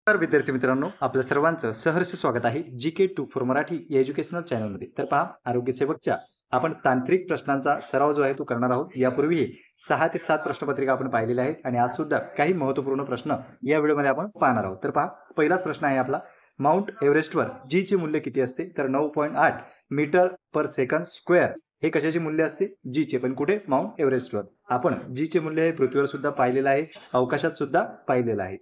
नमस्कार विद्यार्थी मित्रांनो, आपल्या सर्वांचं सहर्ष स्वागत आहे जीके 2 फॉर मराठी या एज्युकेशनल चॅनलमध्ये। तर पहा, आरोग्य सेवकच्या आपण तांत्रिक प्रश्नांचा सराव जो आहे तो करणार आहोत। यापूर्वी 6 ते 7 प्रश्नपत्रिका आपण पाहिलेल्या आहेत आणि आज सुद्धा काही महत्त्वपूर्ण प्रश्न या व्हिडिओमध्ये आपण पाहणार आहोत। तर पहा, पहिलाच प्रश्न आहे आपला, माउंट एव्हरेस्टवर जी चे मूल्य किती असते? तर 9.8 मीटर पर सेकंड स्क्वेअर हे कशाचे मूल्य असते? जी चे। पण कुठे? माउंट एव्हरेस्टवर। आपण जी चे मूल्य हे पृथ्वीवर सुद्धा पाहिलेलं आहे, अवकाशात सुद्धा पाहिलेलं आहे।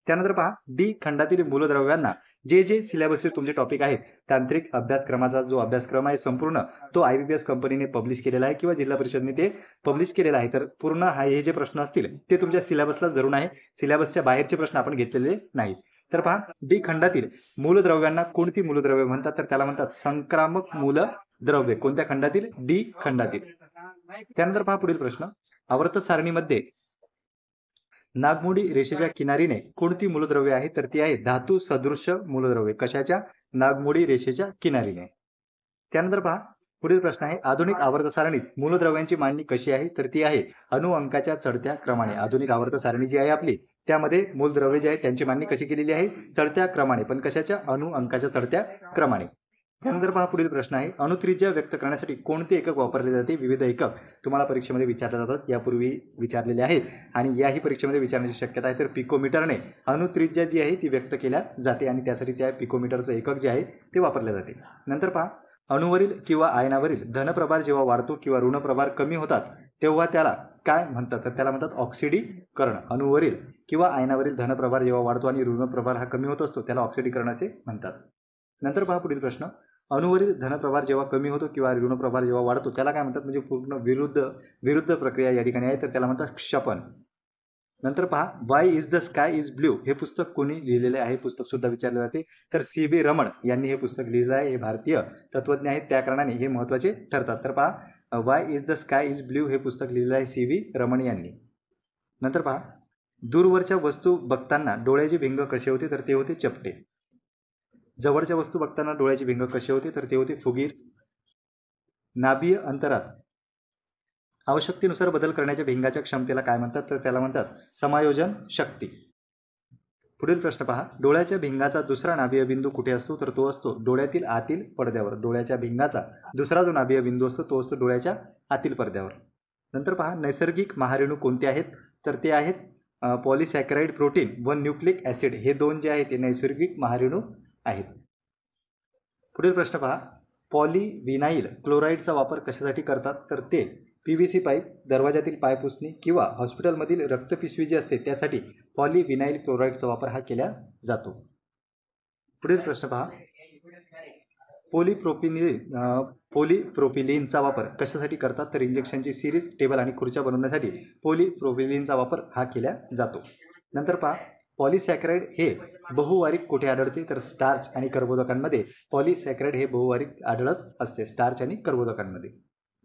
त्यानंतर पहा, डी खंडातील मूलद्रव्यांना जे सिलेबसचे तुमचे टॉपिक आहेत, तांत्रिक अभ्यासक्रमाचा जो अभ्यासक्रम आहे संपूर्ण तो IBPS कंपनीने पब्लिश केलेला आहे किंवा जिल्हा परिषदने ते पब्लिश केलेला आहे। तर पूर्ण हे जे प्रश्न असतील ते तुमच्या सिलेबसलाच धरून आहे, सिलेबसच्या बाहेरचे प्रश्न आपण घेतलेले नाहीत। तर पहा, डी खंडातील मूलद्रव्यांना कोणती मूलद्रव्ये म्हणतात? तर त्याला म्हणतात संक्रामक मूलद्रव्ये। कोणत्या खंडातील? डी खंडातील। त्यानंतर पहा पुढील प्रश्न, आवर्त सारणीमध्ये नागमोडी रेषेच्या किनारीने कोणती मूलद्रव्ये आहेत? तर ती आहे धातू सदृश्य मूलद्रव्ये। कशाच्या? नागमोडी रेषेच्या किनारीने। त्यानंतर पहा पुढील प्रश्न आहे, आधुनिक आवर्त सारणीत मूलद्रव्यांची मांडणी कशी आहे? तर ती आहे अणु अंकाच्या चढत्या क्रमाने। आधुनिक आवर्त सारणी जी आहे आपली त्यामध्ये मूलद्रव्ये जे आहेत त्यांची मांडणी कशी केलेली आहे? चढत्या क्रमाने। पण कशाच्या? अणु अंकाच्या चढत्या क्रमाने। त्यानंतर पहा पुढील प्रश्न आहे, अणुत्रिज्या व्यक्त करण्यासाठी कोणते एकक वापरले जाते? विविध एकक तुम्हाला परीक्षेमध्ये विचारले जातात, यापूर्वी विचारलेले आहेत आणि याही परीक्षेमध्ये विचारण्याची शक्यता आहे। तर पिकोमीटरने अणुत्रिज्या जी आहे ती व्यक्त केल्या जाते आणि त्यासाठी त्या पिकोमीटरचं एकक जे आहे ते वापरले जाते। नंतर पहा, अणुवरील किंवा आयनावरील धनप्रभार जेव्हा वाढतो किंवा ऋणप्रभार कमी होतात तेव्हा त्याला काय म्हणतात? तर त्याला म्हणतात ऑक्सिडीकरण। अणुवरील किंवा आयनावरील धनप्रभार जेव्हा वाढतो आणि ऋणप्रभार हा कमी होत असतो त्याला ऑक्सिडीकरण असे म्हणतात। नंतर पहा पुढील प्रश्न, अणुवरील धनप्रभार जेव्हा कमी होतो किंवा ऋणप्रभार जेव्हा वाढतो त्याला काय म्हणतात? म्हणजे पूर्ण विरुद्ध प्रक्रिया या ठिकाणी आहे, तर त्याला म्हणतात क्षपन। नंतर पहा, Y is the sky is blue हे पुस्तक कोणी लिहिलेले आहे? पुस्तक सुद्धा विचारले जाते, तर CB रमण यांनी हे पुस्तक लिहिलेलं आहे। हे भारतीय तत्वज्ञ आहेत, त्या कारणाने हे महत्त्वाचे ठरतात। तर पहा, Y is the sky is blue हे पुस्तक लिहिलेलं आहे CB रमण यांनी। नंतर पहा, दूरवरच्या वस्तू बघताना डोळ्याचे भिंग कसे होते? तर ते होते चपटे। जवळच्या वस्तू बघताना डोळ्याची भिंग कशी होते? तर ते होते फुगीर। नाभीय अंतरात आवश्यकतेनुसार बदल करण्याच्या भिंगाच्या क्षमतेला काय म्हणतात? तर त्याला म्हणतात समायोजन शक्ती। पुढील प्रश्न पहा, डोळ्याच्या भिंगाचा दुसरा नाभीय बिंदू कुठे असतो? तर तो असतो डोळ्यातील आतील पडद्यावर। डोळ्याच्या भिंगाचा दुसरा जो नाभीय बिंदू असतो तो असतो डोळ्याच्या आतील पडद्यावर। नंतर पहा, नैसर्गिक महारेणू कोणते आहेत? तर ते आहेत पॉलिसॅकराइड प्रोटीन व न्यूक्लिक ॲसिड हे दोन जे आहेत ते नैसर्गिक महारेणू आहेत। पुढील प्रश्न पहा, पॉलीविनाइल क्लोराईडचा वापर कशासाठी करतात? तर ते PVC पाईप, दरवाजातील पायपुसणी किंवा हॉस्पिटलमधील रक्तपिशवी जी असते त्यासाठी पॉलीविनाइल क्लोराईडचा वापर हा केला जातो। पुढील प्रश्न पहा, पॉलीप्रोपिलीनचा वापर कशासाठी करतात? तर इंजेक्शनची सिरीज, टेबल आणि खुर्च्या बनवण्यासाठी पॉलीप्रोपिलीनचा वापर हा केला जातो। नंतर पहा, पॉलिसॅकराइड हे बहुवार्षिक कुठे आढळते? तर स्टार्च आणि कर्बोदकांमध्ये पॉलिसॅकराइड हे बहुवार्षिक आढळत असते, स्टार्च आणि कर्बोदकांमध्ये।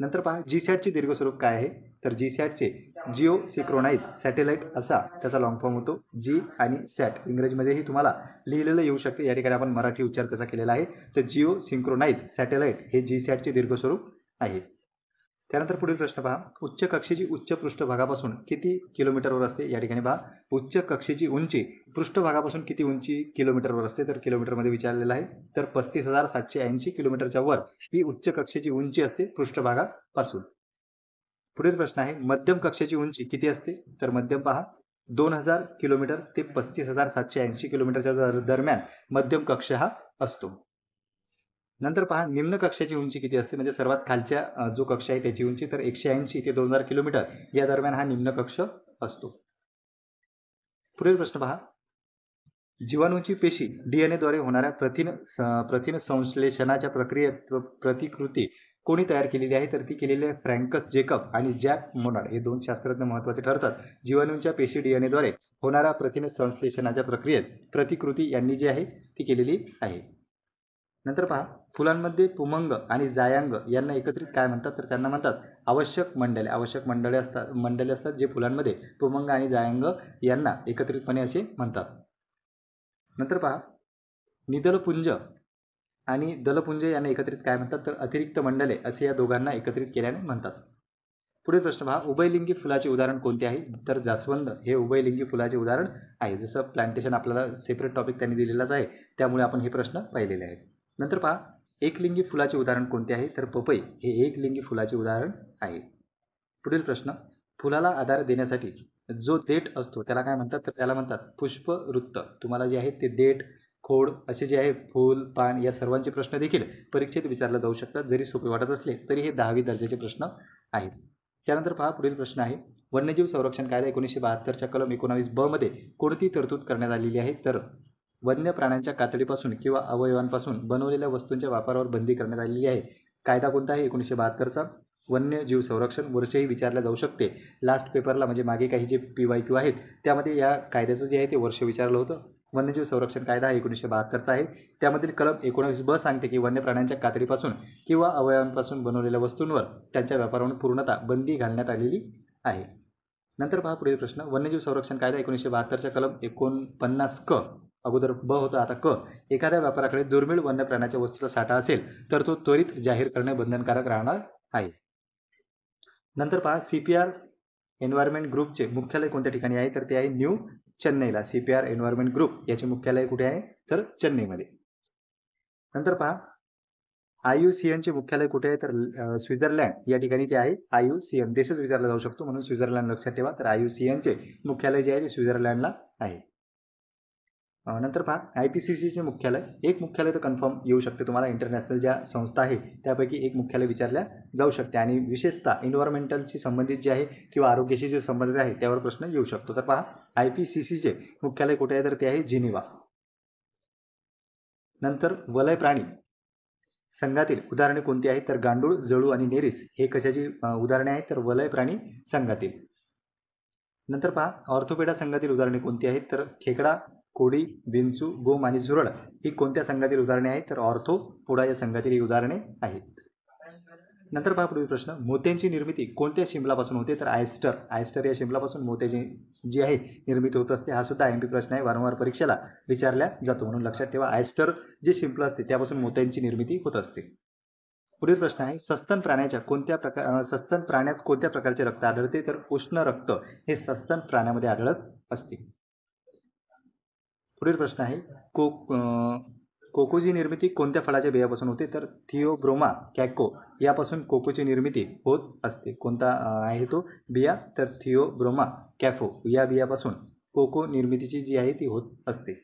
नंतर पहा, जीसॅटचे दीर्घ स्वरूप काय आहे? तर जीसॅटचे जिओ सिंक्रोनाइज सॅटेलाइट असा त्याचा लॉंग फॉर्म होतो। जी आणि सॅट इंग्रजीमध्येही तुम्हाला लिहिलेलं येऊ शकते, या ठिकाणी आपण मराठी उच्चार त्याचा केलेला आहे। तर जिओ सिंक्रोनाइज सॅटेलाइट हे जीसॅटचे दीर्घ स्वरूप आहे। त्यानंतर पुढील प्रश्न पहा, उच्च कक्षेची उच्च पृष्ठभागापासून किती किलोमीटरवर असते? या ठिकाणी पहा, उच्च कक्षेची उंची पृष्ठभागापासून किती उंची किलोमीटरवर असते? तर किलोमीटरमध्ये विचारलेलं आहे। तर 35,780 किलोमीटरच्या वर ही उच्च कक्षेची उंची असते पृष्ठभागापासून। पुढील प्रश्न आहे, मध्यम कक्षेची उंची किती असते? तर मध्यम पहा, 2000 किलोमीटर ते 35,780 किलोमीटरच्या दरम्यान मध्यम कक्ष हा असतो। नंतर पहा, निम्न कक्षाची उंची किती असते? म्हणजे सर्वात खालच्या जो कक्ष आहे त्याची उंची तर 180 ते 2000 किलोमीटर या दरम्यान हा निम्न कक्ष असतो। पुढील प्रश्न पहा, जीवाणूची पेशी DNA द्वारे होणाऱ्या प्रथिन संश्लेषणाच्या प्रक्रियेत प्रतिकृती कोणी तयार केलेली आहे? तर ती केलेली आहे फ्रँकस जेकब आणि जॅक मोनार्ड हे दोन शास्त्रज्ञ महत्त्वाचे ठरतात। जीवाणूंच्या पेशी DNA द्वारे होणाऱ्या प्रथिन संश्लेषणाच्या प्रक्रियेत प्रतिकृती यांनी जी आहे ती केलेली आहे। नंतर पहा, फुलांमध्ये पुमंग आणि जायांग यांना एकत्रित काय म्हणतात? तर त्यांना म्हणतात आवश्यक मंडले। आवश्यक मंडले असतात जे फुलांमध्ये पुमंग आणि जायांग यांना एकत्रितपणे असे म्हणतात। नंतर पहा, निदलपुंज आणि दलपुंज यांना एकत्रित काय म्हणतात? तर अतिरिक्त मंडले असे या दोघांना एकत्रित केल्याने म्हणतात। पुढील प्रश्न पहा, उभयलिंगी फुलाचे उदाहरण कोणते आहे? तर जास्वंद हे उभयलिंगी फुलाचे उदाहरण आहे. जसं प्लांटेशन आपल्याला सेपरेट टॉपिक त्यांनी दिलेलाच आहे, त्यामुळे आपण हे प्रश्न पाहिलेले आहेत. नंतर पहा, एकलिंगी फुलाचे उदाहरण कोणते आहे? तर पपई हे एकलिंगी फुलाचे उदाहरण आहे. पुढील प्रश्न, फुलाला आधार देण्यासाठी जो देठ असतो त्याला काय म्हणतात? तर त्याला म्हणतात पुष्पवृत्त. तुम्हाला जे आहे ते देठ, खोड असे जे आहे फूल, पान या सर्वांचे प्रश्न देखील परीक्षेत विचारले जाऊ शकतात. जरी सोपे वाटत असले तरी हे 10वी दर्जाचे प्रश्न आहेत. त्यानंतर पहा, पुढील प्रश्न आहे, वन्यजीव संरक्षण कायदा 1972च्या कलम 19 ब मध्ये कोणती तरतूद करण्यात आलेली आहे? तर वन्य प्राण्यांच्या कातडीपासून किंवा अवयवांपासून बनवलेल्या वस्तूंच्या वापरावर बंदी करण्यात आलेली आहे. कायदा कोणता आहे? 1972चा. वन्यजीव संरक्षण वर्षही विचारले जाऊ शकते. लास्ट पेपरला म्हणजे मागे काही जे PYQ आहेत त्यामध्ये या कायद्याचं जे आहे ते वर्ष विचारलं होतं. वन्यजीव संरक्षण कायदा हा 1972चा आहे. त्यामधील कलम 19 ब सांगते की वन्य प्राण्यांच्या कातडीपासून किंवा अवयवांपासून बनवलेल्या वस्तूंवर त्यांच्या व्यापारावर पूर्णतः बंदी घालण्यात आलेली आहे. नंतर पहा, पुढील प्रश्न, वन्यजीव संरक्षण कायदा 1972च्या कलम 49 क, अगोदर ब होतं आता क, एखाद्या व्यापाराकडे दुर्मिळ वन्य प्राण्याच्या वस्तूचा साठा असेल तर तो त्वरित जाहीर करणे बंधनकारक राहणार आहे. नंतर पहा, CPR एन्व्हायरमेंट ग्रुपचे मुख्यालय कोणत्या ठिकाणी आहे? तर ते आहे न्यू चेन्नईला. CPR एन्व्हायरमेंट ग्रुप याचे मुख्यालय कुठे आहे? तर चेन्नईमध्ये. नंतर पहा, IUCNचे मुख्यालय कुठे आहे? तर स्वित्झर्लंड या ठिकाणी ते आहे. IUCN देशच विचारला जाऊ शकतो म्हणून स्वित्झर्लंड लक्षात ठेवा. तर IUCNचे मुख्यालय जे आहे ते स्वित्झर्लंडला आहे. नंतर पहा, IPCCचे मुख्यालय, एक मुख्यालय तर कन्फर्म येऊ शकते तुम्हाला. इंटरनॅशनल ज्या संस्था आहे त्यापैकी एक मुख्यालय विचारल्या जाऊ शकते आणि विशेषतः एन्व्हायरमेंटलशी संबंधित जे आहे किंवा आरोग्याशी जे संबंधित आहे त्यावर प्रश्न येऊ शकतो. तर पहा, IPCCचे मुख्यालय कुठे आहे? तर ते आहे जिनिव्हा. नंतर वलय प्राणी संघातील उदाहरणे कोणती आहेत? तर गांडूळ, जळू आणि नेरीस हे कशाची उदाहरणे आहेत? तर वलय प्राणी संघातील. नंतर पहा, ऑर्थोपेडा संघातील उदाहरणे कोणती आहेत? तर खेकडा, कोडी, विंचू, गोम आणि झुरळ ही कोणत्या संघातील उदाहरणे आहेत? तर ऑर्थोपोडा या संघातील ही उदाहरणे आहेत. नंतर पहा, पुढील प्रश्न, मोत्यांची निर्मिती कोणत्या शिंपल्यापासून होते? तर आयस्टर या शिंपल्यापासून मोत्याची जी आहे निर्मिती होत असते. हा सुद्धा MP प्रश्न आहे, वारंवार परीक्षेला विचारला जातो म्हणून लक्षात ठेवा. आयस्टर जे शिंपलं असते त्यापासून मोत्यांची निर्मिती होत असते. पुढील प्रश्न आहे, सस्तन प्राण्यात कोणत्या प्रकारचे रक्त आढळते? तर उष्ण रक्त हे सस्तन प्राण्यामध्ये आढळत असते. पुढील प्रश्न आहे, कोकोची निर्मिती कोणत्या फळाच्या बियापासून होते? तर थिओब्रोमा कॅको यापासून कोकोची निर्मिती होत असते. कोणता आहे तो बिया? तर थिओब्रोमा कॅफो या बियापासून कोको निर्मितीची जी आहे ती होत असते.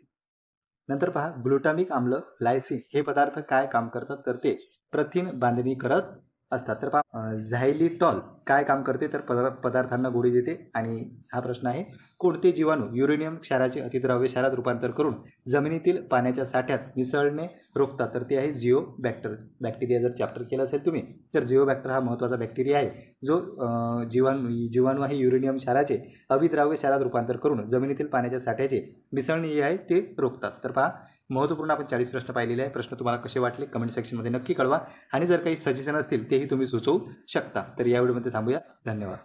नंतर पहा, ग्लुटामिक आम्ल, लायसिन हे पदार्थ काय काम करतात? तर ते प्रथिन बांधणी करत असतात. तर पहा, झायलिटॉल काय काम करते? तर पदार्थांना गोडी देते. आणि हा प्रश्न आहे, कोणते जीवाणू युरेनियम क्षाराचे अतिद्रव्य क्षारात रूपांतर करून जमिनीतील पाण्याच्या साठ्यात मिसळणे रोखतात? तर ते आहे जिओबॅक्टर. बॅक्टेरिया जर चॅप्टर केलं असेल तुम्ही तर जिओबॅक्टर हा महत्त्वाचा बॅक्टेरिया आहे जो जीवाणू आहे युरेनियम क्षाराचे अविद्राव्य क्षारात रूपांतर करून जमिनीतील पाण्याच्या साठ्याचे मिसळणे जे आहे ते रोखतात. तर पहा, महत्त्वपूर्ण आपण 40 प्रश्न पाहिलेले आहे. प्रश्न तुम्हाला कसे वाटले कमेंट सेक्शनमध्ये नक्की कळवा आणि जर काही सजेशन असतील तेही तुम्ही सुचवू शकता. तर या व्हिडिओमध्ये थांबूया. धन्यवाद.